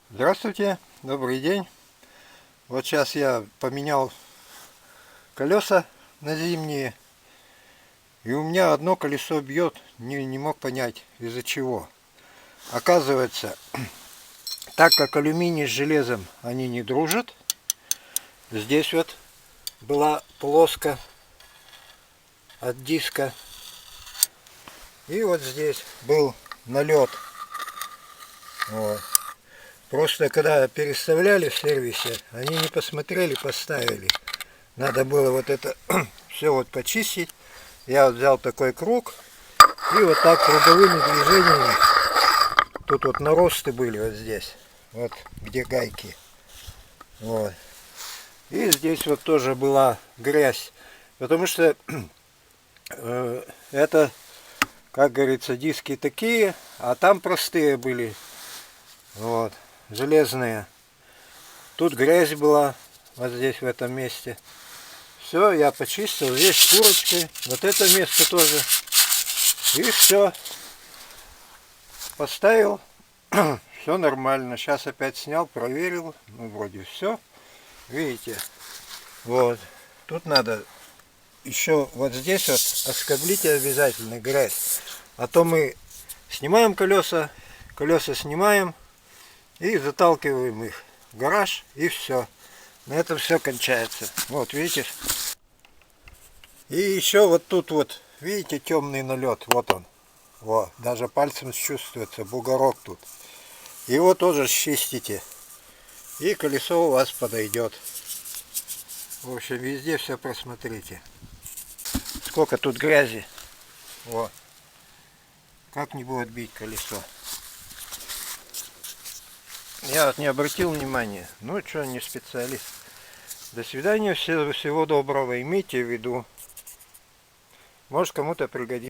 Здравствуйте, добрый день. Вот сейчас я поменял колеса на зимние, и у меня одно колесо бьет, не мог понять из-за чего. Оказывается, так как алюминий с железом они не дружат, здесь вот была полоска от диска, и вот здесь был налет. Вот. Просто когда переставляли в сервисе, они не посмотрели, поставили. Надо было вот это все вот почистить. Я вот взял такой круг и вот так круговыми движениями. Тут вот наросты были вот здесь, вот где гайки. Вот. И здесь вот тоже была грязь, потому что это, как говорится, диски такие, а там простые были. Вот. Железные. Тут грязь была, вот здесь в этом месте. Все, я почистил здесь курочкой. Вот это место тоже. И все. Поставил. Все нормально. Сейчас опять снял, проверил. Ну, вроде все. Видите? Вот. Тут надо еще вот здесь вот оскоблите обязательно грязь. А то мы снимаем колеса снимаем. И заталкиваем их в гараж, и все. На этом все кончается. Вот, видите? И еще вот тут вот, видите, темный налет. Вот он. Вот, даже пальцем чувствуется, бугорок тут. Его тоже чистите. И колесо у вас подойдет. В общем, везде все просмотрите. Сколько тут грязи. Вот. Как не будет бить колесо. Я вот не обратил внимания. Ну что, не специалист. До свидания, всего доброго. Имейте в виду. Может, кому-то пригодится.